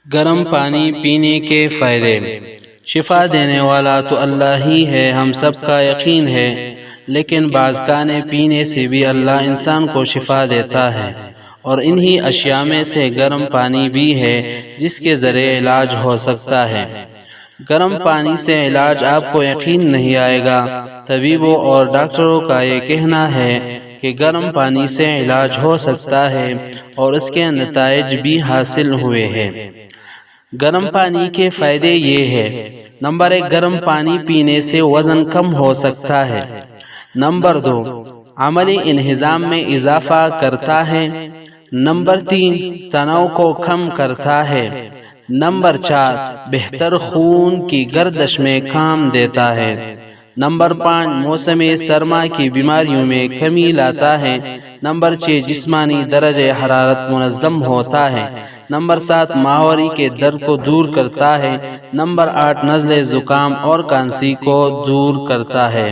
گرم پانی پینے کے فائدے۔ شفا دینے والا تو اللہ ہی ہے، ہم سب کا یقین ہے، لیکن بعض کھانے پینے سے بھی اللہ انسان کو شفا دیتا ہے، اور انہی اشیاء میں سے گرم پانی بھی ہے جس کے ذریعے علاج ہو سکتا ہے۔ گرم پانی سے علاج آپ کو یقین نہیں آئے گا۔ طبیبوں اور ڈاکٹروں کا یہ کہنا ہے کہ گرم پانی سے علاج ہو سکتا ہے اور اس کے نتائج بھی حاصل ہوئے ہیں۔ گرم پانی کے فائدے یہ ہیں۔ نمبر 1، گرم پانی پینے سے وزن کم ہو سکتا ہے۔ نمبر 2، عملی انہضام میں اضافہ کرتا ہے۔ نمبر 3، تناؤ کو کم کرتا ہے۔ نمبر 4، بہتر خون کی گردش میں کام دیتا ہے۔ نمبر 5، موسم سرما کی بیماریوں میں کمی لاتا ہے۔ نمبر 6، جسمانی درجہ حرارت منظم ہوتا ہے۔ نمبر 7، ماہواری کے درد کو دور کرتا ہے۔ نمبر 8، نزلے، زکام اور کھانسی کو دور کرتا ہے۔